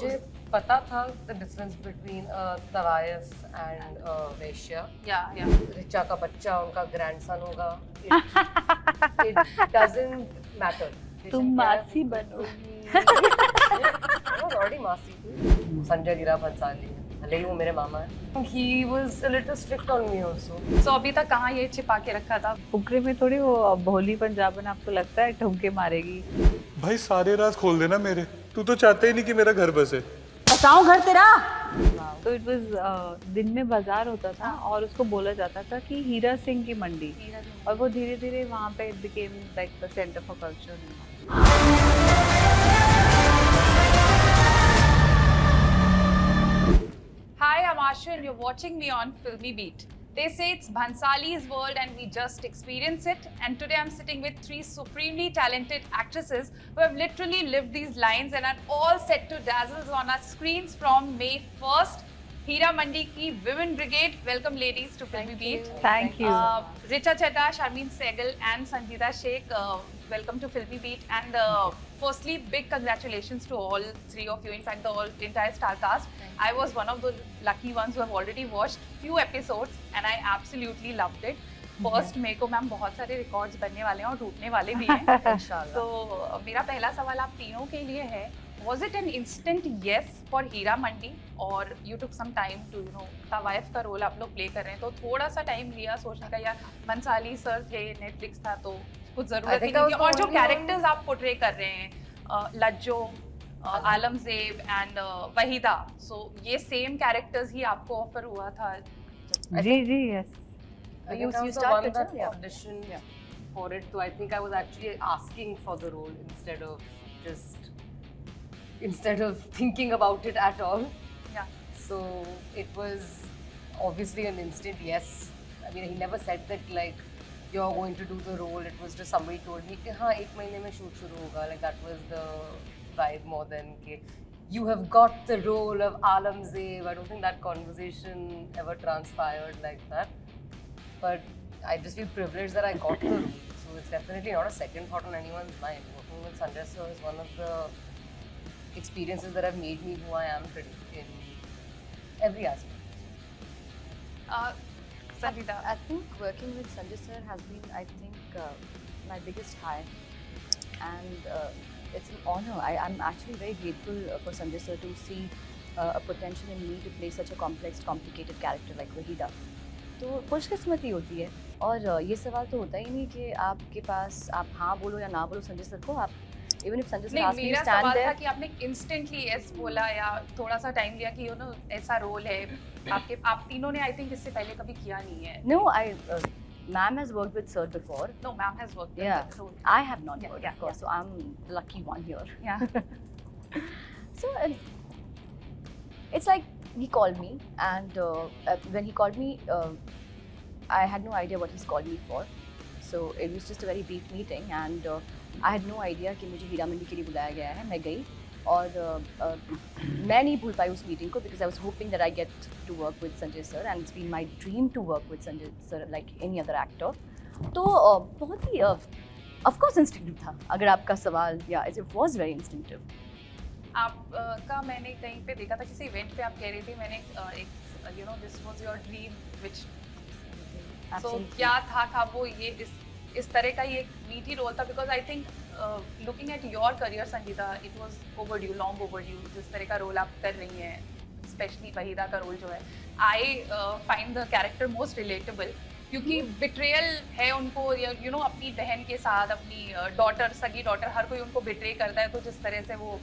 मुझे पता था the difference between a तवायफ and a वेश्या. Yeah. रिचा का बच्चा उनका grandson होगा. It doesn't matter. तुम मासी बनोगी. I was already मासी थी. संजय लीला भंसाली. भले ही वो मेरे मामा है. He was a little strict on me also. So अभी तक कहाँ ये छिपा के रखा था? फुकरे में थोड़ी वो भोली पंजाबन आपको लगता है ठुमके मारेगी. भाई सारे राज खोल देना मेरे. तू तो चाहते ही नहीं कि मेरा घर बसे. बताऊं घर तेरा. तो इट वाज दिन में बाजार होता था और उसको बोला जाता था कि हीरा सिंह की मंडी. और वो धीरे धीरे वहाँ पे it became like the centre for culture. Hi, I'm Ashu and you're watching me on Filmy Beat. They say it's Bhansali's world and we just experience it. And today I'm sitting with three supremely talented actresses who have literally lived these lines and are all set to dazzle on our screens from May 1st. Hira Mandi ki Women Brigade. Welcome ladies to Filmy Beat. Thank you. Richa Chadha, Sharmeen Sehgal and Sangeeta Sheikh. Welcome to Filmy Beat. And firstly, big congratulations to all three of you. In fact, the entire star cast. I was one of the lucky ones who have already watched few episodes and I absolutely loved it. First, मेरे को ma'am बहुत सारे records बनने वाले हैं और टूटने वाले भी हैं. So, मेरा पहला सवाल आप तीनों के लिए है. Was it an instant yes for Heera Mandi or you took some time to तवायफ का रोल आप लोग प्ले कर रहे हैं तो थोड़ा सा टाइम लिया सोचने का या भंसाली सर थे नेटफ्लिक्स था तो कुछ जरूरत ही नहीं थी और जो कैरेक्टर्स आप पोर्ट्रे कर रहे हैं लज्जो आलमजेब एंड वहीदा सो ये सेम कैरेक्टर्स ही आपको ऑफर हुआ था. जी yes. You started the audition for it, so I think I was actually asking for the role instead of thinking about it at all. Yeah. So it was obviously an instant yes. I mean, he never said that like you're going to do the role. It was just somebody told me कि हाँ 1 महीने में shoot शुरू होगा. Like that was the vibe more than कि you have got the role of Alamzeeb. I don't think that conversation ever transpired like that. But I just feel privileged that I got the role. So it's definitely not a second thought on anyone's mind. Working with Sanjay sir is one of the experiences that have made me who I am today in every aspect. Sangeeta. I think working with Sanjay sir has been, I think, my biggest high, and it's an honor. I'm actually very grateful for Sanjay sir to see a potential in me to play such a complex, complicated character like Wahida. तो खुशकिस्मती होती है और ये सवाल तो होता ही नहीं कि आपके पास आप हाँ बोलो या ना बोलो संजय सर को. आप even if Sanjay sir ask me to stand there था कि आपने इंस्टेंटली यस बोला या थोड़ा सा टाइम लिया कि ऐसा रोल है आप तीनों ने आई थिंक इससे पहले कभी किया नहीं है. No I ma'am has worked with sir before. No, ma'am has worked with Yeah, so I have not worked, of course. So I'm the lucky one here. yeah. So it's like he called me, and when he called me, I had no idea what he's called me for. So it was just a very brief meeting, and I had no idea कि मुझे हीरा मंडी के लिए बुलाया गया है. मैं गई और मैं नहीं भूल पाई उस मीटिंग को because I was hoping that I get to work with Sanjay sir, and it's been my dream to work with Sanjay sir like any other actor. तो बहुत ही of course instinctive था. अगर आपका सवाल it was very instinctive. आपका मैंने कहीं पे देखा था किसी इवेंट पे आप कह रही थी मैंने एक this was your dream which so क्या था वो ये इस तरह का ही एक मीठी रोल था because I think looking at your career Sangeeta it was overdue long overdue जिस तरह का रोल आप कर रही हैं स्पेशली वहीदा का रोल जो है I find the character most relatable क्योंकि बिट्रेयल है उनको अपनी बहन के साथ अपनी डॉटर सगी डॉटर हर कोई उनको बिट्रे करता है तो जिस तरह से वो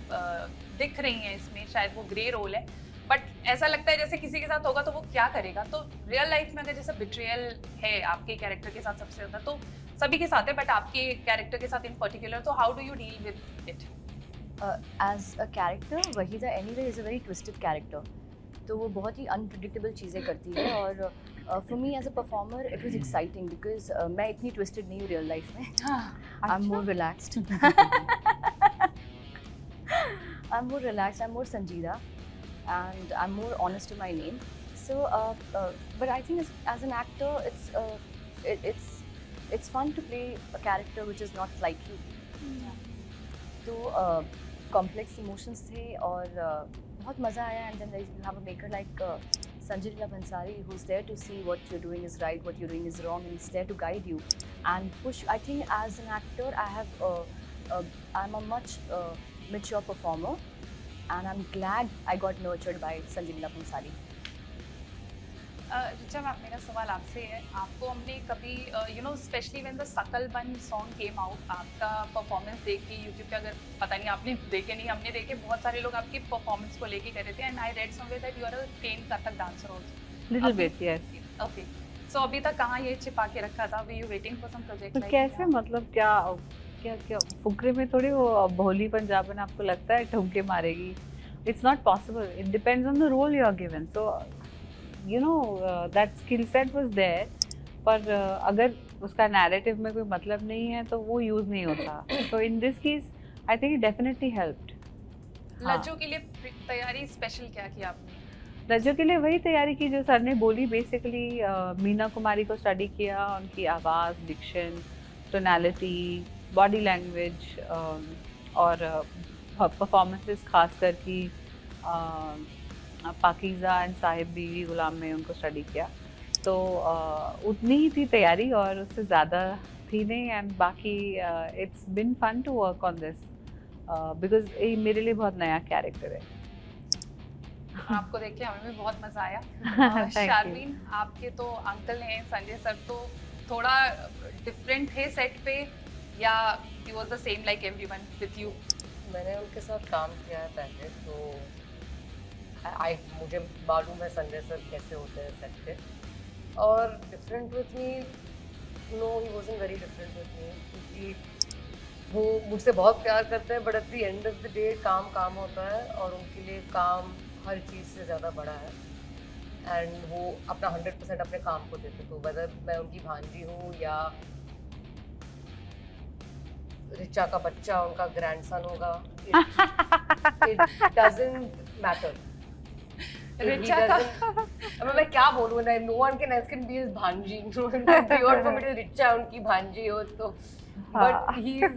दिख रही हैं इसमें शायद वो ग्रे रोल है बट ऐसा लगता है जैसे किसी के साथ होगा तो वो क्या करेगा तो रियल लाइफ में अगर जैसे बिट्रेयल है आपके कैरेक्टर के साथ सबसे ज़्यादा तो सभी के साथ है बट आपके कैरेक्टर के साथ इन पर्टिकुलर तो how do you deal with it as a character Waheeda anyway is a very twisted character तो वो बहुत ही अनप्रिडिक्टेबल चीज़ें करती है और for me as a performer it was exciting because मैं इतनी twisted नहीं हूँ real life में. I'm more relaxed. I'm more relaxed. I'm more Sanjeeda, and I'm more honest to my name. So, but I think as an actor, it's fun to play a character which is not like you. तो complex emotions थे और बहुत मज़ा आया. And then you have a maker like Sanjay Leela Bhansali, who's there to see what you're doing is right, what you're doing is wrong, and he's there to guide you and push. I think as an actor, I'm a much mature performer, and I'm glad I got nurtured by Sanjay Leela Bhansali. Richa ma'am, मेरा सवाल आपसे है, आपको हमने कभी specially when the Sakal Ban song came out, आपका performance देख के यूट्यूब पे, अगर पता नहीं आपने देखे नहीं, हमने देखे, बहुत सारे लोग आपकी परफॉर्मेंस को लेके कह रहे थे. And I read somewhere that you are a trained Kathak dancer also. Little bit, yes. Okay, so अभी तक कहाँ ये छिपा के रखा था? We you waiting for some project? तो कैसे, मतलब क्या क्या क्या फुकरे में थोड़ी वो भोली पंजाबन आपको लगता है ठुमके मारेगी? It's not possible. It depends on the role you are given. So that skill set was there, पर अगर उसका narrative में कोई मतलब नहीं है तो वो use नहीं होता. So in this case, I think it definitely helped. लज्जो के लिए तैयारी स्पेशल क्या की आपने? लज्जो के लिए वही तैयारी की जो सर ने बोली. बेसिकली मीना कुमारी को स्टडी किया, उनकी आवाज़, डिक्शन, टोनैलिटी, बॉडी लैंग्वेज और परफॉर्मेंसेस खासकर की पाकीज़ा एंड साहिब बीवी गुलाम में उनको स्टडी किया. तो उतनी ही थी तैयारी और उससे ज़्यादा थी नहीं. एंड बाकी it's been fun to work on this because ये मेरे लिए बहुत नया कैरेक्टर है. आपको देख के हमें भी बहुत मज़ा आया. Thank you. शारमीन, आपके तो अंकल हैं संजय सर, तो थोड़ा डिफरेंट थे सेट पे, या he was the same like everyone with you? मैंने उनके साथ काम किया है पहले, तो मुझे मालूम है संजय सर कैसे होते हैं सेट पे. और different with me, no, he wasn't very different with me, क्योंकि वो मुझसे बहुत प्यार करते हैं, but at the end of the day काम काम होता है और उनके लिए काम हर चीज़ से ज़्यादा बड़ा है. एंड वो अपना 100% अपने काम को देते. तो वेदर मैं उनकी भांजी हूँ या रिचा का बच्चा उनका ग्रैंडसन होगा, इट डजंट मैटर. रिचा का मैं क्या बोलूँ ना, no one can else can be his भांजी. No one can be for me to Richa उनकी भांजी हो तो, but he's,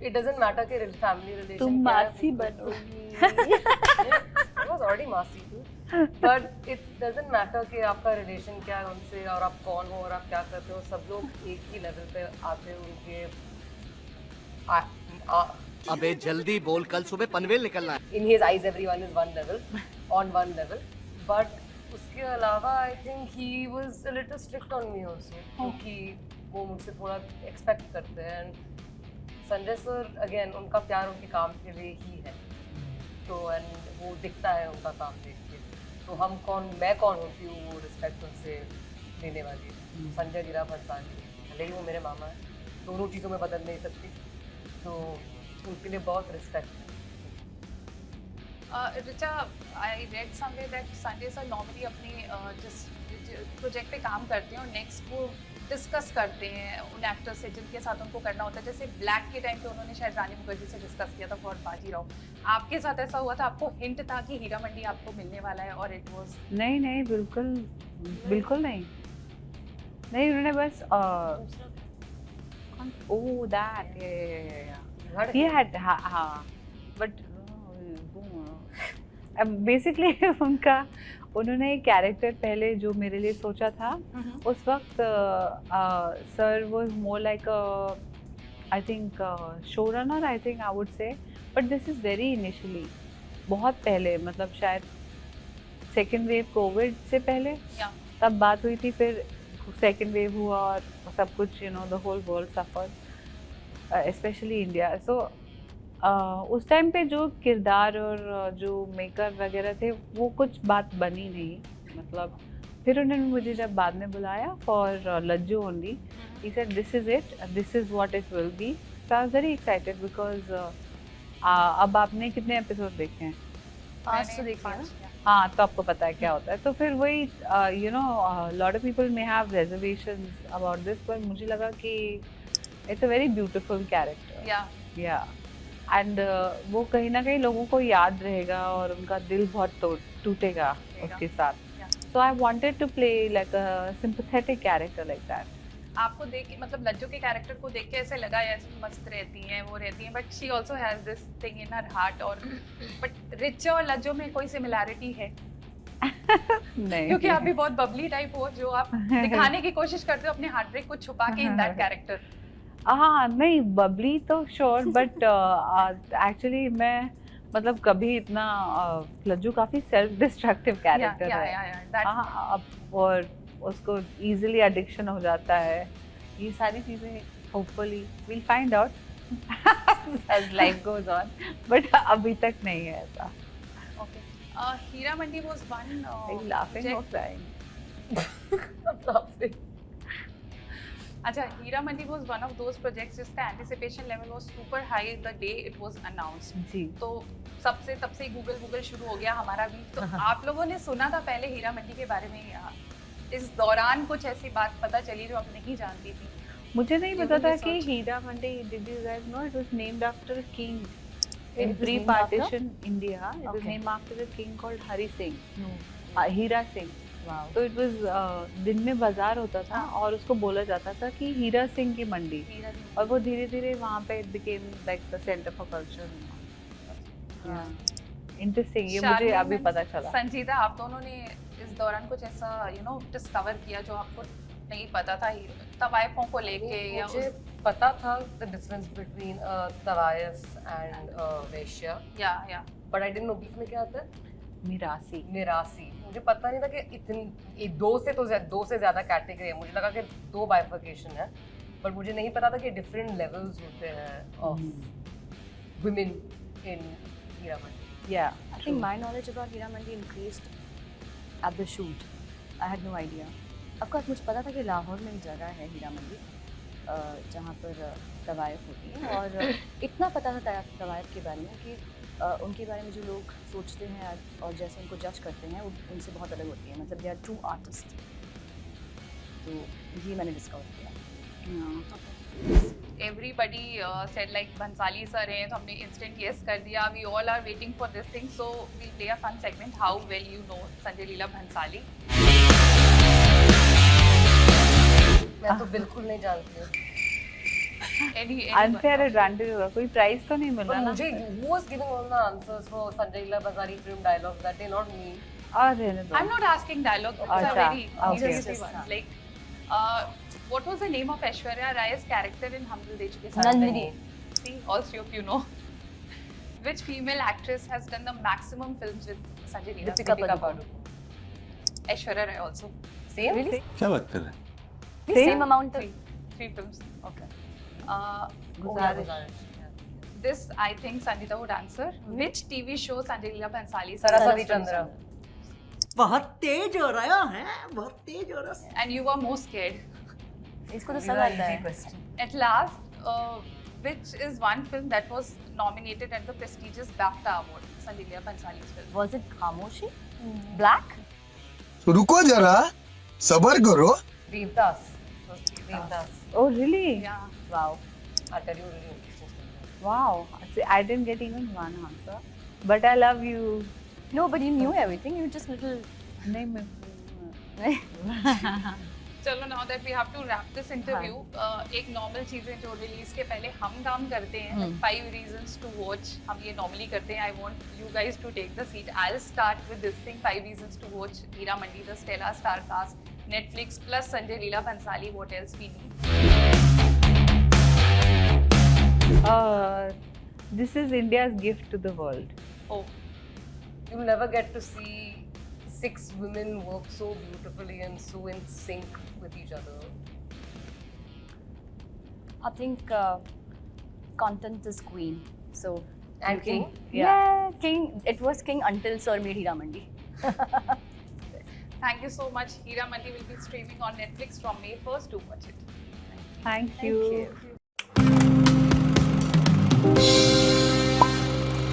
it doesn't matter कि family relation तुम क्या है. मासी बनोगी. I was already मासी too. But it doesn't matter कि आपका रिलेशन क्या है उनसे और आप कौन हो और आप क्या करते हो. सब लोग एक ही लेवल पे आते हैं. उनके अबे जल्दी बोल, कल सुबह पनवेल निकलना है. in his eyes everyone is one level, on one level, but उसके अलावा I think he was a little strict on me also, क्योंकि वो मुझसे थोड़ा expect करते हैं. संजय सर again, उनका प्यार उनके काम के लिए ही है, तो and वो दिखता है उनका काम देख के. तो हम कौन, मैं कौन होती हूँ वो रिस्पेक्ट उनसे लेने वाली. संजय लीला भंसाली, भले ही वो मेरे मामा है, दोनों चीज़ों में बदल नहीं सकती, तो उनके लिए बहुत रिस्पेक्ट है. रिचा, आई read somewhere that Sanjay sir normally अपने जिस प्रोजेक्ट पे काम करते हैं और नेक्स्ट वो डिस्कस करते हैं उन एक्टर्स से जिनके साथ उनको करना होता है. जैसे ब्लैक के टाइम पे उन्होंने शायद रानी मुखर्जी से डिस्कस किया था फॉर बाजीराव. आपके साथ ऐसा हुआ था? आपको हिंट था कि हीरा मंडी आपको मिलने वाला है और इट वाज? नहीं नहीं, बिल्कुल बिल्कुल नहीं. नहीं, उन्होंने बस ओह दैट he had हाँ, but बेसिकली उन्होंने एक कैरेक्टर पहले जो मेरे लिए सोचा था, उस वक्त sir was more like I think show runner, I think I would say, but this is very initially, बहुत पहले, मतलब शायद सेकेंड वेव कोविड से पहले तब बात हुई थी. फिर सेकेंड वेव हुआ और सब कुछ, you know, the whole world suffer, specially India. So उस टाइम पे जो किरदार और जो मेकर वगैरह थे वो कुछ बात बनी नहीं. मतलब फिर उन्होंने मुझे जब बाद में बुलाया for लज्जो only, he said this is it, this is what it will be. So I was very excited because अब आपने कितने एपिसोड देखे हैं? 5 तो देखिए ना. हाँ, तो आपको पता है क्या होता है. तो फिर वही, you know, lot of people may have reservations about this, पर मुझे लगा कि it's a very beautiful character. या एंड वो कहीं ना कहीं लोगों को याद रहेगा और उनका दिल बहुत टूटेगा उसके साथ. So I wanted to play like a sympathetic character like that. आपको देख के मतलब लज्जो के कैरेक्टर को देख के ऐसे लगा यार मस्त रहती हैं वो रहती हैं, but she also has this thing in her heart. और बट रिचा और लज्जो में कोई सिमिलैरिटी है? नहीं, क्योंकि आप भी बहुत बबली टाइप हो, जो आप दिखाने की कोशिश करते हो अपने हार्ट ब्रेक को छुपा के इन दैट कैरेक्टर। हाँ नहीं, बबली तो श्योर, बट एक्चुअली मैं मतलब कभी इतना लज्जू काफी सेल्फ डिस्ट्रक्टिव कैरेक्टर है। हाँ, अब और उसको इजीली एडिक्शन हो जाता है, ये सारी चीजें hopefully will find out as life goes on, but अभी तक नहीं है ऐसा। Okay. Hira Mandi was one. Are you laughing or crying? I'm laughing. अच्छा, Heera Mandi was one of those projects जिसका anticipation level was super high the day it was announced. जी। तो सबसे तब से गूगल शुरू हो गया हमारा भी। तो आप लोगों ने सुना था पहले हीरा मंडी के बारे में, या इस दौरान कुछ ऐसी बात पता चली जो आप नहीं जानती थी? मुझे नहीं पता था कि Heera Mandi, did you guys know it was named after a king in pre-partition India. It was named after a king called Hari Singh, Hira Singh. तो इट वाज दिन में बाजार होता था और उसको बोला जाता था कि हीरा सिंह की मंडी, और वो धीरे धीरे वहाँ पे it became like the center for culture. Interesting, ये मुझे अभी पता चला। संजीदा, आप दोनों ने इस दौरान कुछ ऐसा डिस्कवर किया जो आपको नहीं पता था तवायफों को लेके? या मुझे पता था the difference between तवायफ and वेश्या, या but I didn't know बीच में क्या आता है मिरासी। मुझे पता नहीं था कि इतनी दो से ज्यादा कैटेगरी है। मुझे लगा कि 2 बाइफर्केशन है, पर मुझे नहीं पता था कि डिफरेंट लेवल्स होते हैं of women in Heeramandi. Yeah, I think my knowledge about Hira Mandi increased at the shoot. I had no idea. Of course, मुझे पता था कि लाहौर में एक जगह है हीरा मंडी जहाँ पर तवायफ होती है, और इतना पता था तवायफ के बारे में कि उनके बारे में जो लोग सोचते हैं और जैसे उनको जज करते हैं उनसे बहुत अलग होती है, मतलब दे आर ट्रू आर्टिस्ट। तो ये मैंने डिस्कवर किया। Everybody said like Bhansali sir हैं, तो हमने instant yes कर दिया। We all are waiting for this thing, so we'll play a fun segment. How well you know Sanjay Leela Bhansali? मैं तो बिल्कुल नहीं जानती हूँ। अनफेयर एडवांटेज होगा, कोई प्राइस तो नहीं मिल रहा ना मुझे who was giving all the answers for Sanjay Leela Bhansali film dialogue that day, not me. I'm not asking dialogue. It's a very easy one. Like, what was the name of Aishwarya Rai's character in Hum Dil De Chuke Sanam? Nandini. See, all three of you know. Which female actress has done the maximum films with Sanjay Leela? Deepika Padukone. Aishwarya Rai also. Same? Really? क्या बात कर रहे हैं? Same amount of. Three films. Okay. गुजारिश। This I think Sanjita would answer. Which TV show Sanjay Leela Bhansali? Saraswati Chandra. बहुत तेज हो रहा है, बहुत तेज हो रहा है। And you were most scared. इसको तो सब आता है। At last, which is one film that was nominated at the prestigious BAFTA award? Sanjay Leela Bhansali's film. Was it खामोशी? Black? रुको जरा, सबर करो। Devdas. Oh really? Yeah. Wow. I'll tell you really interesting story. Wow. See, I didn't get even one answer, but I love you. No, but you knew everything. You just little. नहीं मैं चलो now that we have to wrap this interview, एक normal चीजें जो release के पहले हम काम करते हैं, 5 reasons to watch, हम ये normally करते हैं. I want you guys to take the seat. I'll start with this thing, 5 reasons to watch Hira Mandi, the stellar star cast, Netflix plus Sanjay Leela Bhansali. What else we need? This is India's gift to the world. Oh, You'll never get to see 6 women work so beautifully and so in sync with each other. I think content is queen. So. And you king? can- Yeah. King. It was king until Sir made Hira Mandi. thank you so much. Hira Mandi will be streaming on Netflix from May 1st. Do watch it. Thank you. Thank you.